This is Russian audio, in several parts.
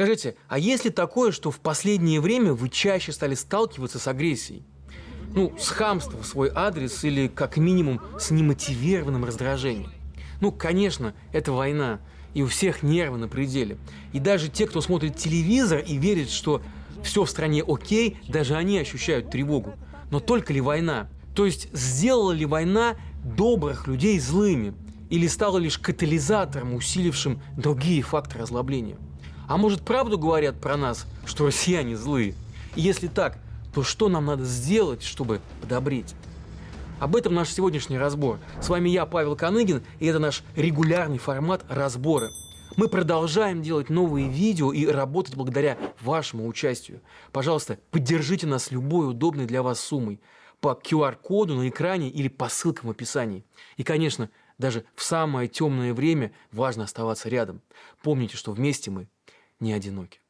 Скажите, а есть ли такое, что в последнее время вы чаще стали сталкиваться с агрессией? Ну, с хамством в свой адрес или, как минимум, с немотивированным раздражением? Ну, конечно, это война, и у всех нервы на пределе. И даже те, кто смотрит телевизор и верит, что все в стране окей, даже они ощущают тревогу. Но только ли война? То есть сделала ли война добрых людей злыми? Или стала лишь катализатором, усилившим другие факторы озлобления? А может, правду говорят про нас, что россияне злые? И если так, то что нам надо сделать, чтобы подобреть? Об этом наш сегодняшний разбор. С вами я, Павел Коныгин, и это наш регулярный формат разбора. Мы продолжаем делать новые видео и работать благодаря вашему участию. Пожалуйста, поддержите нас любой удобной для вас суммой по QR-коду на экране или по ссылкам в описании. И, конечно, даже в самое темное время важно оставаться рядом. Помните, что вместе мы не одиноки.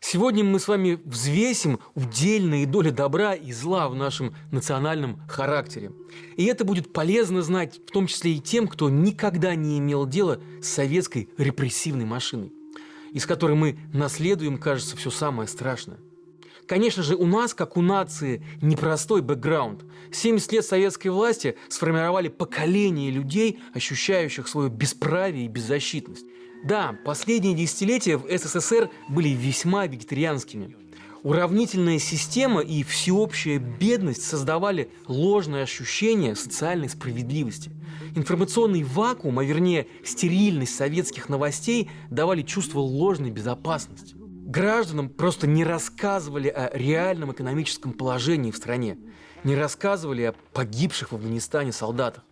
Сегодня мы с вами взвесим удельные доли добра и зла в нашем национальном характере. И это будет полезно знать, в том числе и тем, кто никогда не имел дела с советской репрессивной машиной, из которой мы наследуем, кажется, все самое страшное. Конечно же, у нас, как у нации, непростой бэкграунд. 70 лет советской власти сформировали поколение людей, ощущающих свое бесправие и беззащитность. Да, последние десятилетия в СССР были весьма вегетарианскими. Уравнительная система и всеобщая бедность создавали ложное ощущение социальной справедливости. Информационный вакуум, а вернее стерильность советских новостей, давали чувство ложной безопасности. Гражданам просто не рассказывали о реальном экономическом положении в стране, не рассказывали о погибших в Афганистане солдатах,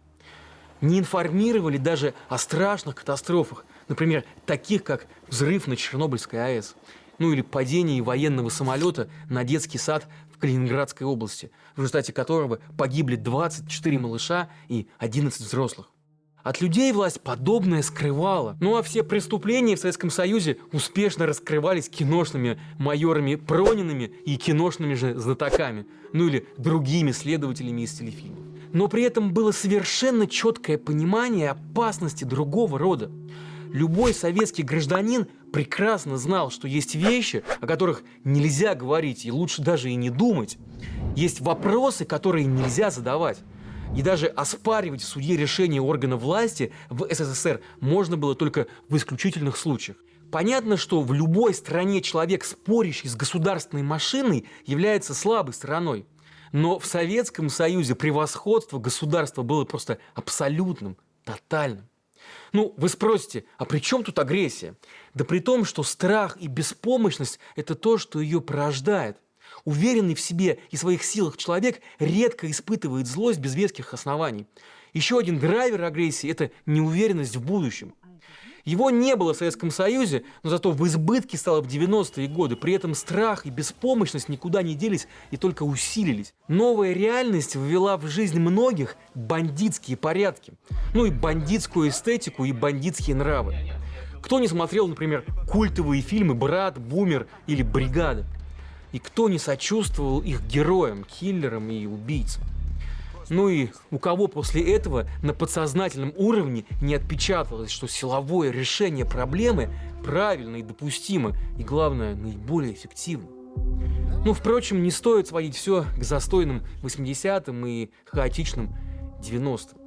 не информировали даже о страшных катастрофах, например, таких как взрыв на Чернобыльской АЭС, ну или падение военного самолета на детский сад в Калининградской области, в результате которого погибли 24 малыша и 11 взрослых. От людей власть подобное скрывала. Ну а все преступления в Советском Союзе успешно раскрывались киношными майорами Пронинами и киношными же знатоками, ну или другими следователями из телефильмов. Но при этом было совершенно четкое понимание опасности другого рода. Любой советский гражданин прекрасно знал, что есть вещи, о которых нельзя говорить и лучше даже и не думать. Есть вопросы, которые нельзя задавать. И даже оспаривать в суде решения органов власти в СССР можно было только в исключительных случаях. Понятно, что в любой стране человек, спорящий с государственной машиной, является слабой стороной. Но в Советском Союзе превосходство государства было просто абсолютным, тотальным. Ну, вы спросите, а при чем тут агрессия? Да при том, что страх и беспомощность – это то, что ее порождает. Уверенный в себе и своих силах человек редко испытывает злость без веских оснований. Еще один драйвер агрессии – это неуверенность в будущем. Его не было в Советском Союзе, но зато в избытке стало в 90-е годы. При этом страх и беспомощность никуда не делись и только усилились. Новая реальность ввела в жизнь многих бандитские порядки. Ну и бандитскую эстетику, и бандитские нравы. Кто не смотрел, например, культовые фильмы «Брат», «Бумер» или «Бригада»? И кто не сочувствовал их героям, киллерам и убийцам? Ну и у кого после этого на подсознательном уровне не отпечаталось, что силовое решение проблемы правильно и допустимо, и, главное, наиболее эффективно? Ну, впрочем, не стоит сводить все к застойным 80-м и хаотичным 90-м.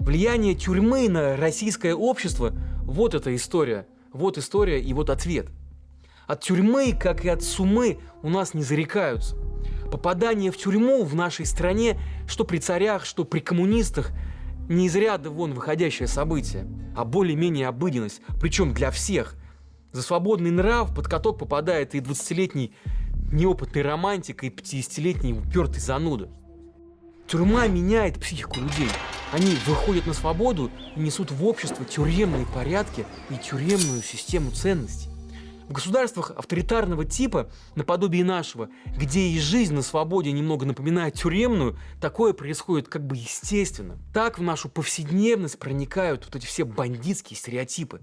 Влияние тюрьмы на российское общество – вот эта история. Вот история и вот ответ. От тюрьмы, как и от сумы, у нас не зарекаются. Попадание в тюрьму в нашей стране, что при царях, что при коммунистах, не из ряда вон выходящее событие, а более-менее обыденность, причем для всех. За свободный нрав под каток попадает и 20-летний неопытный романтик, и 50-летний упертый зануда. Тюрьма меняет психику людей. Они выходят на свободу и несут в общество тюремные порядки и тюремную систему ценностей. В государствах авторитарного типа, наподобие нашего, где и жизнь на свободе немного напоминает тюремную, такое происходит как бы естественно. Так в нашу повседневность проникают вот эти все бандитские стереотипы.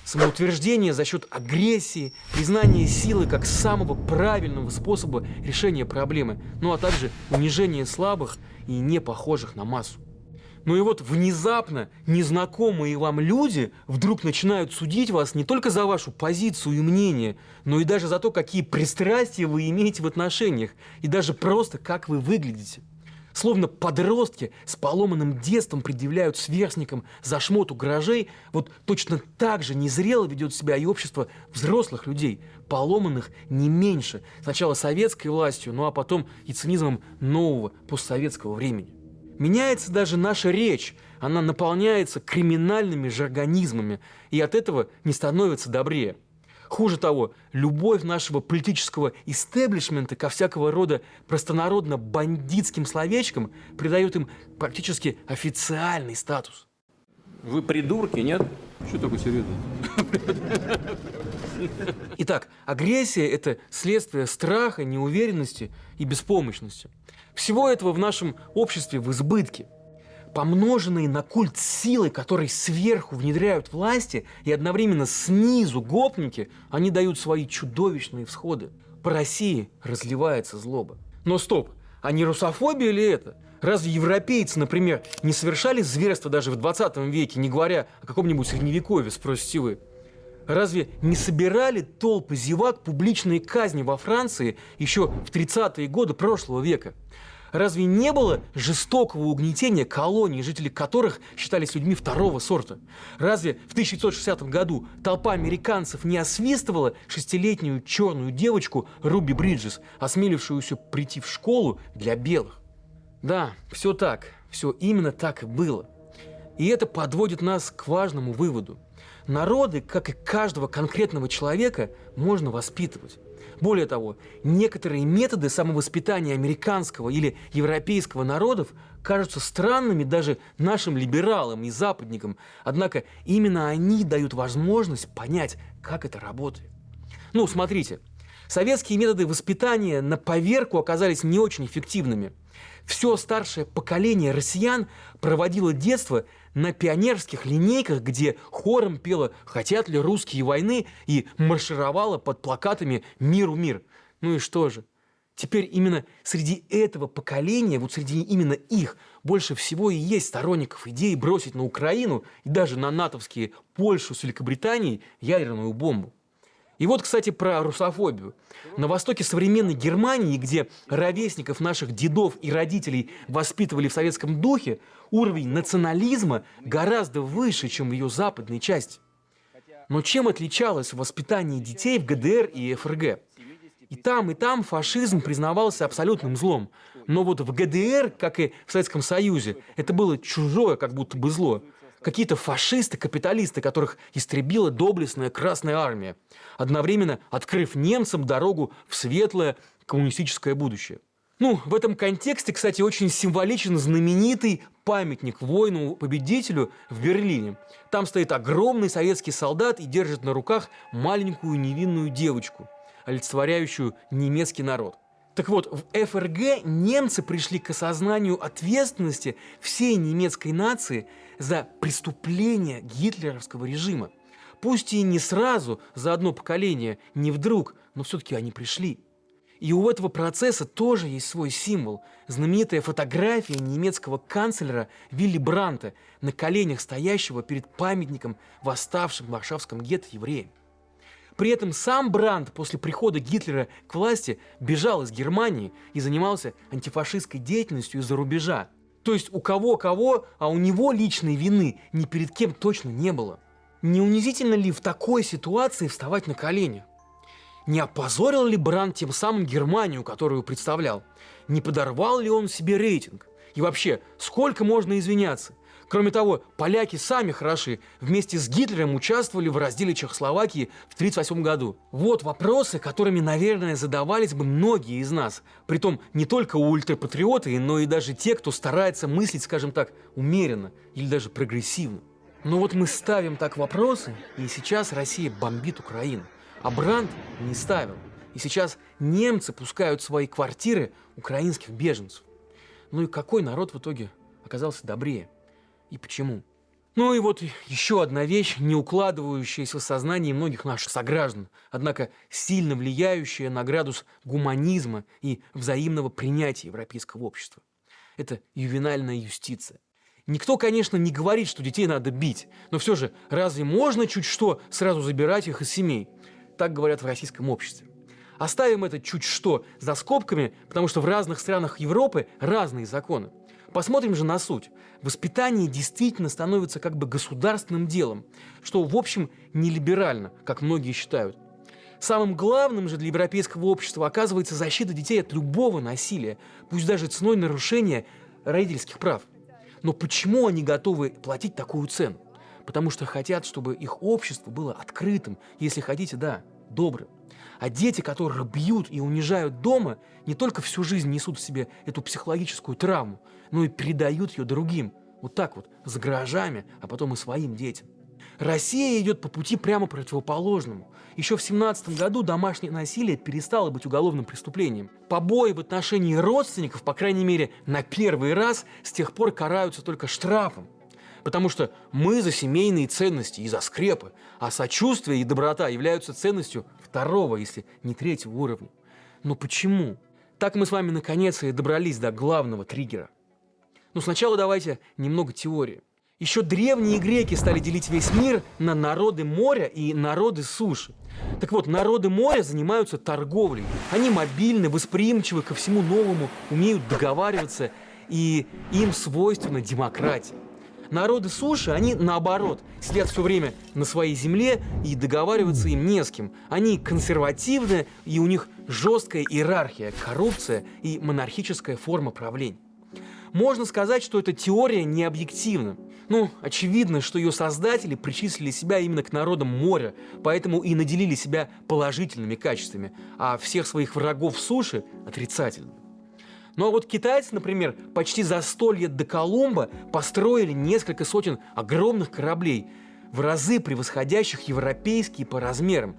Самоутверждение за счет агрессии, признание силы как самого правильного способа решения проблемы, ну а также унижение слабых и не похожих на массу. Ну и вот внезапно незнакомые вам люди вдруг начинают судить вас не только за вашу позицию и мнение, но и даже за то, какие пристрастия вы имеете в отношениях, и даже просто как вы выглядите. Словно подростки с поломанным детством предъявляют сверстникам за шмот у гаражей, вот точно так же незрело ведет себя и общество взрослых людей, поломанных не меньше, сначала советской властью, ну а потом и цинизмом нового постсоветского времени. Меняется даже наша речь, она наполняется криминальными жаргонизмами, и от этого не становится добрее. Хуже того, любовь нашего политического истеблишмента ко всякого рода простонародно-бандитским словечкам придает им практически официальный статус. Вы придурки, нет? Что такое серьезно? Итак, агрессия – это следствие страха, неуверенности и беспомощности. Всего этого в нашем обществе в избытке. Помноженные на культ силы, который сверху внедряют власти, и одновременно снизу гопники, они дают свои чудовищные всходы. По России разливается злоба. Но стоп, а не русофобия ли это? Разве европейцы, например, не совершали зверства даже в 20 веке, не говоря о каком-нибудь средневековье, спросите вы? Разве не собирали толпы зевак публичные казни во Франции еще в 30-е годы прошлого века? Разве не было жестокого угнетения колоний, жители которых считались людьми второго сорта? Разве в 1960 году толпа американцев не освистывала 6-летнюю черную девочку Руби Бриджес, осмелившуюся прийти в школу для белых? Да, все так, все именно так и было. И это подводит нас к важному выводу. Народы, как и каждого конкретного человека, можно воспитывать. Более того, некоторые методы самовоспитания американского или европейского народов кажутся странными даже нашим либералам и западникам, однако именно они дают возможность понять, как это работает. Ну, смотрите, советские методы воспитания на поверку оказались не очень эффективными. Все старшее поколение россиян проводило детство на пионерских линейках, где хором пело «Хотят ли русские войны» и маршировало под плакатами «Миру мир». Ну и что же? Теперь именно среди этого поколения, вот среди именно их, больше всего и есть сторонников идеи бросить на Украину и даже на натовские Польшу с Великобританией ядерную бомбу. И вот, кстати, про русофобию. На востоке современной Германии, где ровесников наших дедов и родителей воспитывали в советском духе, уровень национализма гораздо выше, чем в ее западной части. Но чем отличалось воспитание детей в ГДР и ФРГ? И там фашизм признавался абсолютным злом. Но вот в ГДР, как и в Советском Союзе, это было чужое как будто бы зло. Какие-то фашисты-капиталисты, которых истребила доблестная Красная Армия, одновременно открыв немцам дорогу в светлое коммунистическое будущее. Ну, в этом контексте, кстати, очень символичен знаменитый памятник воину-победителю в Берлине. Там стоит огромный советский солдат и держит на руках маленькую невинную девочку, олицетворяющую немецкий народ. Так вот, в ФРГ немцы пришли к осознанию ответственности всей немецкой нации за преступления гитлеровского режима. Пусть и не сразу, за одно поколение, не вдруг, но все-таки они пришли. И у этого процесса тоже есть свой символ. Знаменитая фотография немецкого канцлера Вилли Брандта на коленях стоящего перед памятником восставшим в Варшавском гетто евреям. При этом сам Брандт после прихода Гитлера к власти бежал из Германии и занимался антифашистской деятельностью из-за рубежа. То есть у кого-кого, а у него личной вины ни перед кем точно не было. Не унизительно ли в такой ситуации вставать на колени? Не опозорил ли Брандт тем самым Германию, которую представлял? Не подорвал ли он себе рейтинг? И вообще, сколько можно извиняться? Кроме того, поляки сами хороши, вместе с Гитлером участвовали в разделе Чехословакии в 1938 году. Вот вопросы, которыми, наверное, задавались бы многие из нас. Притом не только ультрапатриоты, но и даже те, кто старается мыслить, скажем так, умеренно или даже прогрессивно. Но вот мы ставим так вопросы, и сейчас Россия бомбит Украину. А Брандт не ставил. И сейчас немцы пускают в свои квартиры украинских беженцев. Ну и какой народ в итоге оказался добрее? И почему? Ну и вот еще одна вещь, не укладывающаяся в сознание многих наших сограждан, однако сильно влияющая на градус гуманизма и взаимного принятия европейского общества. Это ювенальная юстиция. Никто, конечно, не говорит, что детей надо бить, но все же разве можно чуть что сразу забирать их из семей? Так говорят в российском обществе. Оставим это чуть что за скобками, потому что в разных странах Европы разные законы. Посмотрим же на суть. Воспитание действительно становится как бы государственным делом, что, в общем, не либерально, как многие считают. Самым главным же для европейского общества оказывается защита детей от любого насилия, пусть даже ценой нарушения родительских прав. Но почему они готовы платить такую цену? Потому что хотят, чтобы их общество было открытым, если хотите, да, добрым. А дети, которых бьют и унижают дома, не только всю жизнь несут в себе эту психологическую травму, но и передают ее другим. Вот так вот, за гаражами, а потом и своим детям. Россия идет по пути прямо противоположному. Еще в 1917 году домашнее насилие перестало быть уголовным преступлением. Побои в отношении родственников, по крайней мере, на первый раз, с тех пор караются только штрафом. Потому что мы за семейные ценности и за скрепы, а сочувствие и доброта являются ценностью второго, если не третьего уровня. Но почему? Так мы с вами наконец и добрались до главного триггера. Но сначала давайте немного теории. Еще древние греки стали делить весь мир на народы моря и народы суши. Так вот, народы моря занимаются торговлей. Они мобильны, восприимчивы ко всему новому, умеют договариваться, и им свойственна демократия. Народы суши, они наоборот, сидят все время на своей земле и договариваться им не с кем. Они консервативны, и у них жесткая иерархия, коррупция и монархическая форма правления. Можно сказать, что эта теория не объективна. Ну, очевидно, что ее создатели причислили себя именно к народам моря, поэтому и наделили себя положительными качествами, а всех своих врагов суши – отрицательными. Ну а вот китайцы, например, почти за 100 лет до Колумба построили несколько сотен огромных кораблей, в разы превосходящих европейские по размерам,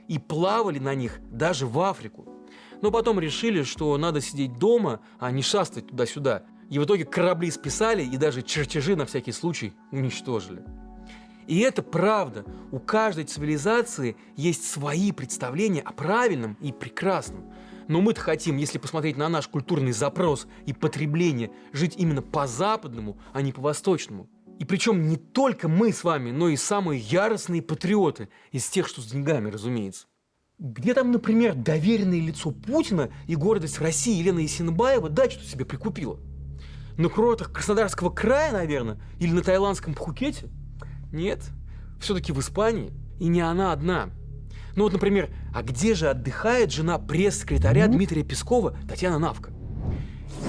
и плавали на них даже в Африку. Но потом решили, что надо сидеть дома, а не шастать туда-сюда. И в итоге корабли списали и даже чертежи на всякий случай уничтожили. И это правда. У каждой цивилизации есть свои представления о правильном и прекрасном. Но мы-то хотим, если посмотреть на наш культурный запрос и потребление, жить именно по-западному, а не по-восточному. И причем не только мы с вами, но и самые яростные патриоты, из тех, что с деньгами, разумеется. Где там, например, доверенное лицо Путина и гордость России Елена Есенбаева дачу себе прикупила? На курортах Краснодарского края, наверное? Или на таиландском Пхукете? Нет, все-таки в Испании. И не она одна. Ну вот, например, а где же отдыхает жена пресс-секретаря Дмитрия Пескова Татьяна Навка?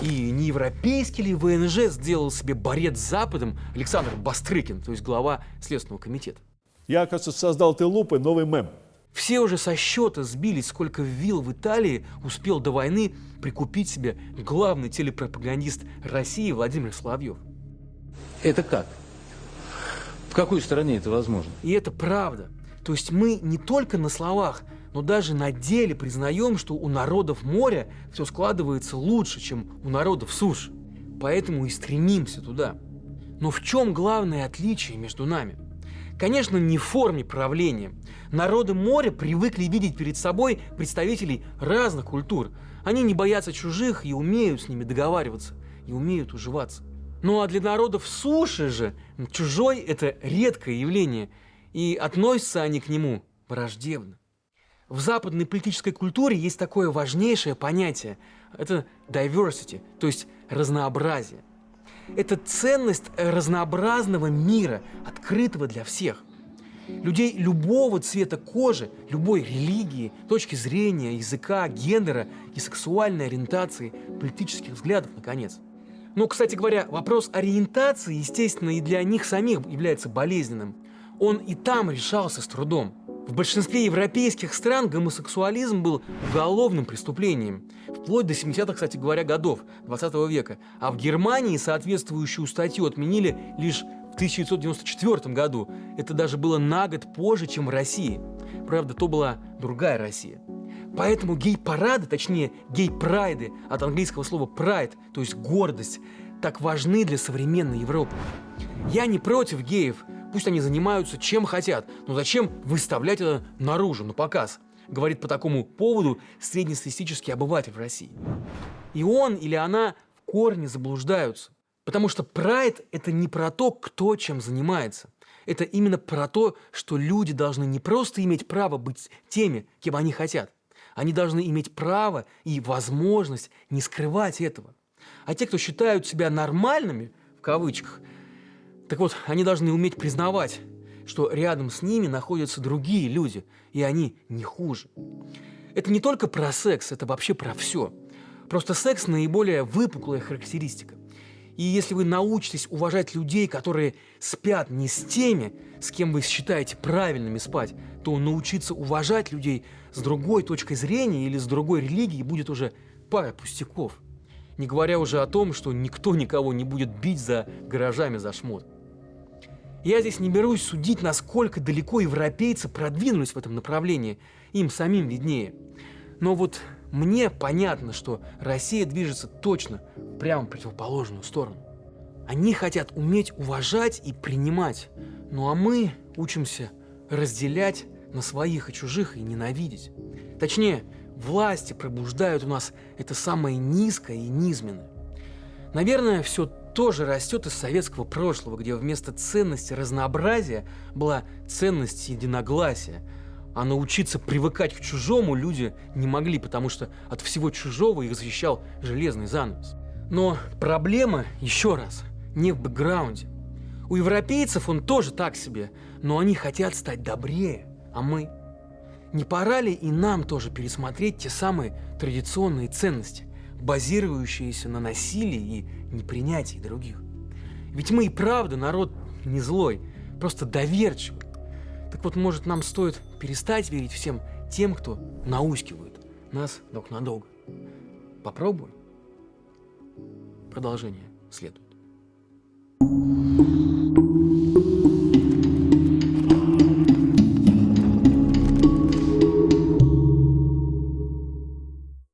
И не европейский ли ВНЖ сделал себе борец с Западом Александр Бастрыкин, то есть глава Следственного комитета? Я, кажется, создал ты лупы новый мем. Все уже со счета сбились, сколько вилл в Италии успел до войны прикупить себе главный телепропагандист России Владимир Соловьев. Это как? В какой стране это возможно? И это правда. То есть мы не только на словах, но даже на деле признаем, что у народов моря все складывается лучше, чем у народов суши. Поэтому и стремимся туда. Но в чем главное отличие между нами? Конечно, не в форме правления. Народы моря привыкли видеть перед собой представителей разных культур. Они не боятся чужих и умеют с ними договариваться, и умеют уживаться. Ну а для народов суши же чужой – это редкое явление, и относятся они к нему враждебно. В западной политической культуре есть такое важнейшее понятие – это diversity, то есть разнообразие. Это ценность разнообразного мира, открытого для всех. Людей любого цвета кожи, любой религии, точки зрения, языка, гендера и сексуальной ориентации, политических взглядов, наконец. Но, кстати говоря, вопрос ориентации, естественно, и для них самих является болезненным. Он и там решался с трудом. В большинстве европейских стран гомосексуализм был уголовным преступлением, вплоть до 70-х, кстати говоря, годов 20 века. А в Германии соответствующую статью отменили лишь в 1994 году. Это даже было на год позже, чем в России. Правда, то была другая Россия. Поэтому гей-парады, точнее гей-прайды, от английского слова pride, то есть гордость, так важны для современной Европы. Я не против геев, пусть они занимаются чем хотят, но зачем выставлять это наружу, на показ, говорит по такому поводу среднестатистический обыватель в России. И он или она в корне заблуждаются, потому что прайд – это не про то, кто чем занимается. Это именно про то, что люди должны не просто иметь право быть теми, кем они хотят. Они должны иметь право и возможность не скрывать этого. А те, кто считают себя нормальными, в кавычках, так вот, они должны уметь признавать, что рядом с ними находятся другие люди, и они не хуже. Это не только про секс, это вообще про все. Просто секс – наиболее выпуклая характеристика. И если вы научитесь уважать людей, которые спят не с теми, с кем вы считаете правильными спать, то научиться уважать людей с другой точкой зрения или с другой религией будет уже пара пустяков. Не говоря уже о том, что никто никого не будет бить за гаражами за шмот. Я здесь не берусь судить, насколько далеко европейцы продвинулись в этом направлении, им самим виднее. Но вот мне понятно, что Россия движется точно в прямо противоположную сторону. Они хотят уметь уважать и принимать, ну а мы учимся разделять на своих и чужих и ненавидеть. Точнее, власти пробуждают у нас это самое низкое и низменное. Наверное, все тоже растет из советского прошлого, где вместо ценности разнообразия была ценность единогласия. А научиться привыкать к чужому люди не могли, потому что от всего чужого их защищал железный занавес. Но проблема, еще раз, не в бэкграунде. У европейцев он тоже так себе, но они хотят стать добрее, а мы? Не пора ли и нам тоже пересмотреть те самые традиционные ценности, базирующиеся на насилии и непринятии других? Ведь мы и правда народ не злой, просто доверчивый. Так вот, может, нам стоит перестать верить всем тем, кто наускивает нас друг на друга. Попробуем. Продолжение следует.